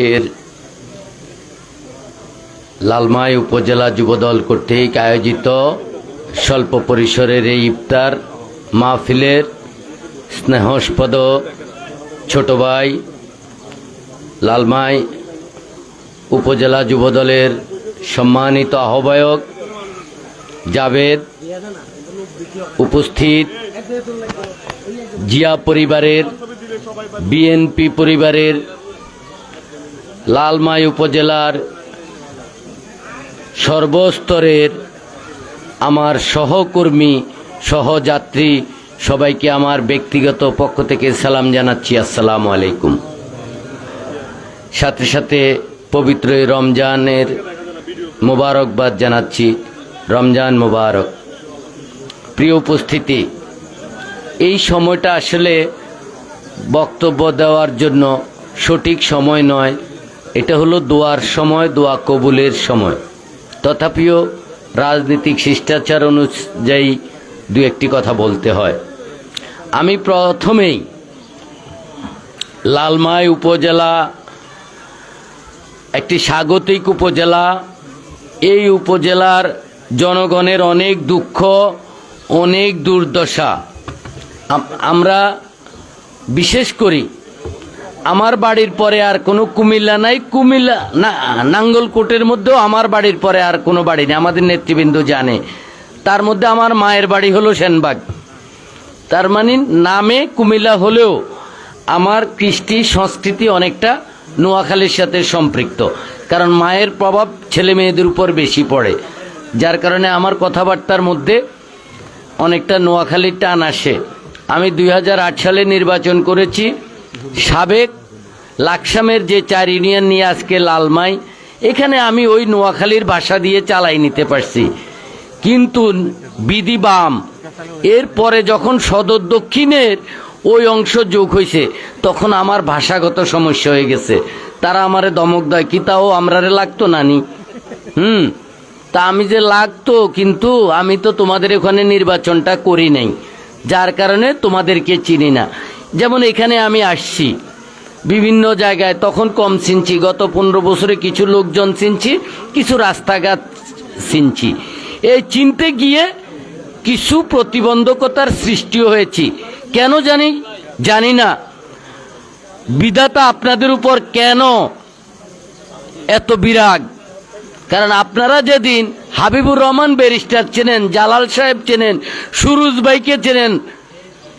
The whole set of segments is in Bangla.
এর লালমাই উপজেলা যুবদল কর্তৃক আয়োজিত স্বল্প পরিসরের এই ইফতার মাহফিলের স্নেহস্পদ ছোট ভাই লালমাই উপজেলা যুবদলের সম্মানিত আহ্বায়ক জাবেদ, উপস্থিত জিয়া পরিবারের, বিএনপি পরিবারের, লালমাই উপজেলার সর্বস্তরের আমার সহকর্মী সহযাত্রী সবাইকে আমার ব্যক্তিগত পক্ষ থেকে সালাম জানাচ্ছি। আসসালামু আলাইকুম। সাথে সাথে পবিত্র রমজানের মোবারকবাদ জানাচ্ছি। রমজান মোবারক। প্রিয় উপস্থিতি, এই সময়টা আসলে বক্তব্য দেওয়ার জন্য সঠিক সময় নয়। এটা হলো দোয়ার সময়, দোয়া কবুলের সময়। তথাপিও রাজনৈতিক শিষ্টাচার অনুযায়ী দু একটি কথা বলতে হয়। আমি প্রথমেই লালমাই উপজেলা একটি স্বাগতিক উপজেলা। এই উপজেলার জনগণের অনেক দুঃখ, অনেক দুর্দশা আমরা বিশেষ করি। আমার বাড়ির পরে আর কোনো কুমিল্লা নাই, কুমিল্লা না নাঙ্গলকোটের মধ্যেও আমার বাড়ির পরে আর কোনো বাড়ি নেই, আমাদের নেতৃবৃন্দ জানে। তার মধ্যে আমার মায়ের বাড়ি হলো সেনবাগ। তার মানে নামে কুমিল্লা হলেও আমার কৃষ্টি সংস্কৃতি অনেকটা নোয়াখালীর সাথে সম্পৃক্ত, কারণ মায়ের প্রভাব ছেলে মেয়েদের উপর বেশি পড়ে, যার কারণে আমার কথাবার্তার মধ্যে অনেকটা নোয়াখালীর টান আসে। আমি 2008 সালে নির্বাচন করেছি। সাবেক লাকসামের যে 4 ইউনিয়ন নিয়ে আজকে লালমাই, এখানে আমি ওই নোয়াখালীর ভাষা দিয়ে চালাই নিতে পারছি। কিন্তু বিধি বাম, এরপরে যখন সদর দক্ষিণের ওই অংশ যোগ হয়েছে তখন আমার ভাষাগত সমস্যা হয়ে গেছে। তারা আমারে দমক দেয়, কি তাও আমরারে লাগতো নানি। তা আমি যে লাগতো, কিন্তু আমি তো তোমাদের ওখানে নির্বাচনটা করি নাই, যার কারণে তোমাদেরকে চিনি না। যেমন এখানে আমি আসছি বিভিন্ন জায়গায়, তখন কম চিনছি। গত 15 বছরে কিছু লোকজন চিনছি, কিছু রাস্তাঘাট চিনছি। এই চিনতে গিয়ে কিছু প্রতিবন্ধকতার সৃষ্টি হয়েছি। কেন জানি না। বিধাতা আপনাদের উপর কেন এত বিরাগ? কারণ আপনারা যেদিন হাবিবুর রহমান ব্যারিস্টার চেনেন, জালাল সাহেব চেনেন, সুরুজ ভাইকে চেনেন,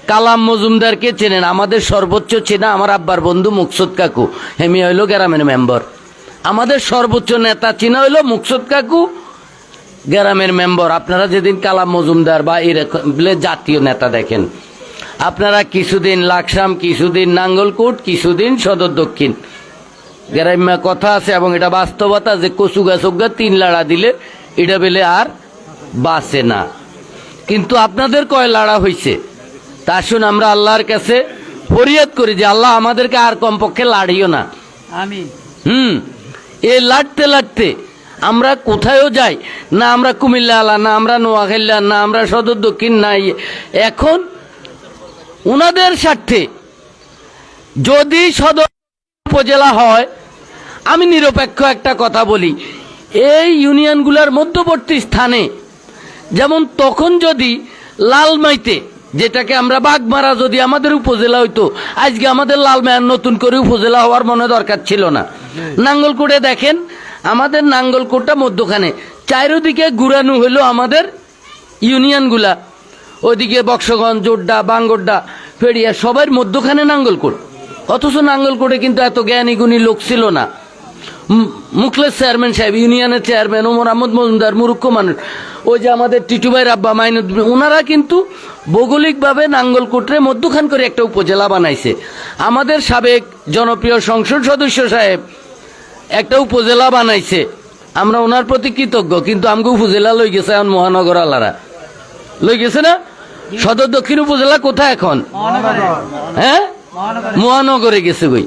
কালাম মজুমদারকে চেনেন, আমাদের সর্বোচ্চ চেনা আমার আব্বার বন্ধু মুকসুদ কাকু, হেমি হইল গ্রামের মেম্বার। আমাদের সর্বোচ্চ নেতা চেনা হইল মুকসুদ কাকু, গ্রামের মেম্বার। আপনারা যেদিন কালাম মজুমদার বা এরকম জাতীয় নেতা দেখেন, আপনারা কিছুদিন লাকসাম, কিছুদিন নাঙ্গলকোট, কিছুদিন সদর দক্ষিণ। গ্রাম্য কথা আছে এবং এটা বাস্তবতা যে কচু গাছগা 3 লাড়া দিলে এটা বেলে আর বাঁচে না। কিন্তু আপনাদের কয় লাড়া হয়েছে? তা আসুন আমরা আল্লাহর কাছে ফরিয়াদ করি যে আল্লাহ আমাদেরকে আর কমপক্ষে লাড়িও না। আমিন। এই লাড়তে লাড়তে আমরা কোথায়ও যাই না, আমরা কুমিল্লা আলা, না আমরা নোয়াখালী, না আমরা সদর দক্ষিণ, নাই। এখন উনাদের স্বার্থে যদি সদর উপজেলা হয়, আমি নিরপেক্ষ একটা কথা বলি, এই ইউনিয়নগুলোর মধ্যবর্তী স্থানে, যেমন তখন যদি লালমাইতে, যেটাকে আমরা বাগমারা, যদি আমাদের উপজেলা হইতো, আজকে আমাদের লালমাইয়ের নতুন করে উপজেলা হওয়ার মনে দরকার ছিল না। নাঙ্গলকোটে দেখেন, আমাদের নাঙ্গলকোটটা মধ্যখানে, চারিদিকে ঘুরানো হইল আমাদের ইউনিয়নগুলা। ওইদিকে বক্সগঞ্জ, জোড্ডা, বাঙ্গোড্ডা, ফেড়িয়া, সবার মধ্যখানে নাঙ্গলকোট। অথচ নাঙ্গলকোটে কিন্তু এত জ্ঞানী গুণী লোক ছিল না। মুখলেস চেয়ারম্যান সাহেব, ইউনিয়নের চেয়ারম্যান ওমর আহমদ মজুমদার, মুরুক্ষ মানুষ, ওই যে আমাদের টিটুভাই রাব্বা, মাইনুদ্দিন, ওনারা কিন্তু ভৌগোলিকভাবে নাঙ্গলকোটরে মধ্যখান করে একটা উপজেলা বানাইছে। আমাদের সাবেক জনপ্রিয় সংসদ সদস্য সাহেব একটা উপজেলা বানাইছে, আমরা ওনার প্রতি কৃতজ্ঞ। কিন্তু আমাকে উপজেলা লই গেছে এখন মহানগর আলারা, লই গেছে না? সদর দক্ষিণ উপজেলা কোথায় এখন? হ্যাঁ, মহানগরে গেছে। গই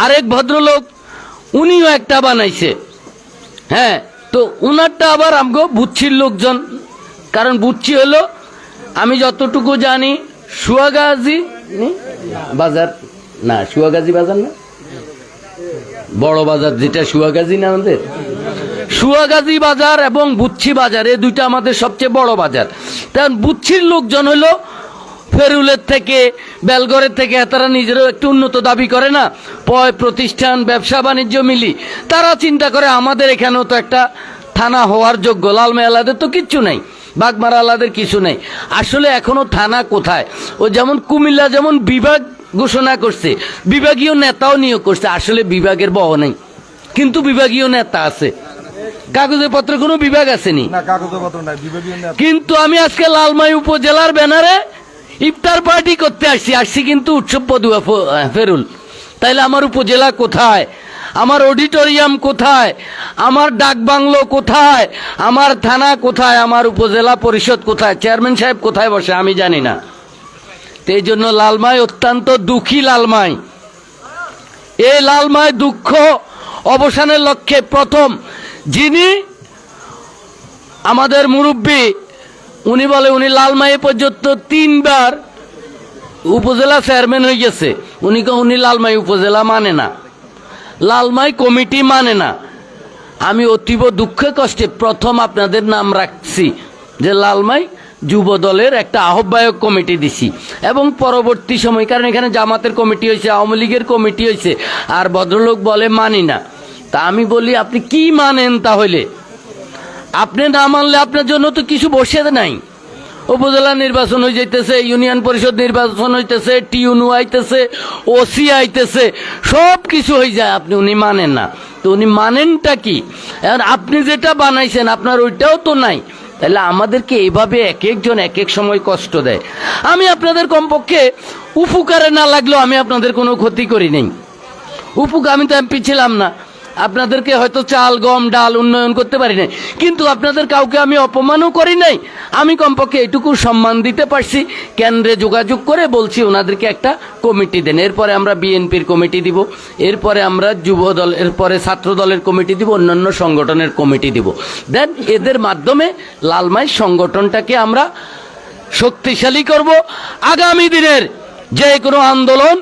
আরেক ভদ্রলোক উনিও একটা বানাইছে। হ্যাঁ, তো উনারটা আবার আমগো বুচ্ছির লোকজন, কারণ বুচ্ছি হলো, আমি যতটুকু জানি, সুয়াগাজী বাজার না, সুয়াগাজী বাজার না, বড় বাজার যেটা সুয়াগাজী না আমাদের, সুয়াগাজী বাজার এবং বুচ্ছি বাজার, এই দুইটা আমাদের সবচেয়ে বড় বাজার। কারণ বুচ্ছির লোকজন হলো ফেরুলের থেকে, বেলগড়ের থেকে, তারা নিজেরও একটু উন্নত দাবি করে না, পয় প্রতিষ্ঠান, ব্যবসা বাণিজ্য মিলি, তারা চিন্তা করে আমাদের এখানেও তো একটা থানা হওয়ার যোগ্য। লালমাই আলাদের তো কিচ্ছু নাই, বাগমারা আলাদের কিছু নেই। আসলে এখনো থানা কোথায়? ও যেমন কুমিল্লা যেমন বিভাগ ঘোষণা করছে, বিভাগীয় নেতাও নিয়োগ করছে, আসলে বিভাগের বহ নেই, কিন্তু বিভাগীয় নেতা আছে। কাগজে পত্র কোনো বিভাগ আসেনি, কিন্তু আমি আজকে লালমাই উপজেলার ব্যানারে ইফতার পার্টি করতে আসছি কিন্তু উৎসব পদুয়া ফেরুল। তাইলে আমার উপজেলা কোথায়? আমার অডিটোরিয়াম কোথায়? আমার ডাক বাংলো কোথায়? আমার থানা কোথায়? আমার উপজেলা পরিষদ কোথায়? চেয়ারম্যান সাহেব কোথায় বসে আমি জানি না। এই জন্য লালমাই অত্যন্ত দুঃখী। লালমাই, এই লালমাই দুঃখ অবসানের লক্ষ্যে প্রথম যিনি আমাদের মুরব্বী, উনি বলে উনি লালমাই পর্যন্ত 3 বার উপজেলা চেয়ারম্যান হয়ে গেছে। উনি লালমাই উপজেলা মানে না, লালমাই কমিটি মানে না। আমি অতীব দুঃখে কষ্টে প্রথম আপনাদের নাম রাখছি যে লালমাই যুব দলের একটা আহ্বায়ক কমিটি দিছি, এবং পরবর্তী সময়, কারণ এখানে জামাতের কমিটি হয়েছে, আওয়ামী লীগের কমিটি হয়েছে, আর ভদ্রলোক বলে মানি না। তা আমি বলি আপনি কি মানেন? তাহলে আপনি না মানলে আপনার জন্য তো কিছু বসে নাই। উপজেলা নির্বাচন হয়ে যাইতেছে, ইউনিয়ন পরিষদ নির্বাচন হইতেছে, টিউনু আইতেছে, ওসি আইতেছে, সব কিছু হয়ে যায়, উনি মানেন না। তো উনি মানেনটা কি? এখন আপনি যেটা বানাইছেন আপনার ওইটাও তো নাই। তাহলে আমাদেরকে এইভাবে এক একজন এক এক সময় কষ্ট দেয়। আমি আপনাদের কমপক্ষে উপকারে না লাগলেও আমি আপনাদের কোনো ক্ষতি করি নাই। আমি তো এমপি ছিলাম না, আপনাদেরকে হয়তো চাল গম ডাল উন্নয়ন করতে পারি নাই, কিন্তু আপনাদের কাউকে আমি অপমানও করি নাই। আমি কমপক্ষে এটুকু সম্মান দিতে পারছি। কেন্দ্রে যোগাযোগ করে বলছি ওনাদেরকে একটা কমিটি দেন, এরপরে আমরা বিএনপির কমিটি দিব, এরপরে আমরা যুব দল, এরপরে ছাত্র দলের কমিটি দিব, অন্যান্য সংগঠনের কমিটি দিব। দেন এদের মাধ্যমে লালমাই সংগঠনটাকে আমরা শক্তিশালী করব। আগামী দিনের যে কোনো আন্দোলন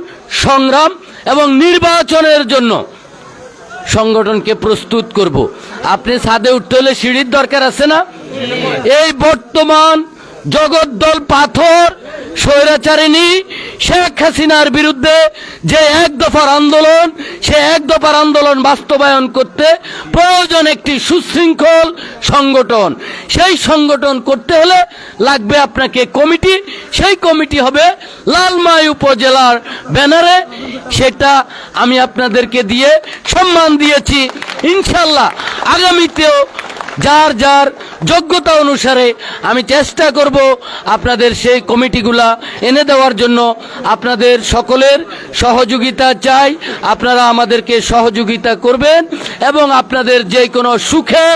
সংগ্রাম এবং নির্বাচনের জন্য সংগঠনকে প্রস্তুত করব। আপনি ছাদে উঠতে হলে সিঁড়ির দরকার আছে না? এই বর্তমান জগদ্দল পাথর স্বৈরাচারিণী শেখ হাসিনার বিরুদ্ধে যে এক দফার আন্দোলন, সে এক দফার আন্দোলন বাস্তবায়ন করতে প্রয়োজন একটি সুশৃঙ্খল সংগঠন। সেই সংগঠন করতে হলে লাগবে আপনাকে কমিটি। সেই কমিটি হবে লালমাই উপজেলার ব্যানারে। সেটা আমি আপনাদেরকে দিয়ে সম্মান দিয়েছি। ইনশাল্লাহ আগামীতেও যার যার যোগ্যতা অনুসারে আমি চেষ্টা করব আপনাদের সেই কমিটিগুলা এনে দেওয়ার জন্য। আপনাদের সকলের সহযোগিতা চাই, আপনারা আমাদেরকে সহযোগিতা করবেন, এবং আপনাদের যে কোনো সুখে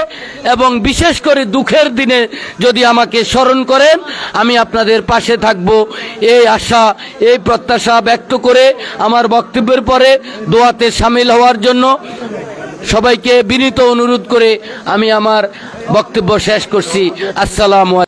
এবং বিশেষ করে দুঃখের দিনে যদি আমাকে স্মরণ করেন, আমি আপনাদের পাশে থাকব, এই আশা এই প্রত্যাশা ব্যক্ত করে আমার বক্তব্যের পরে দোয়াতে শামিল হওয়ার জন্য সবাইকে বিনীত অনুরোধ করে আমি আমার বক্তব্য শেষ করছি। আসসালামু আলাইকুম।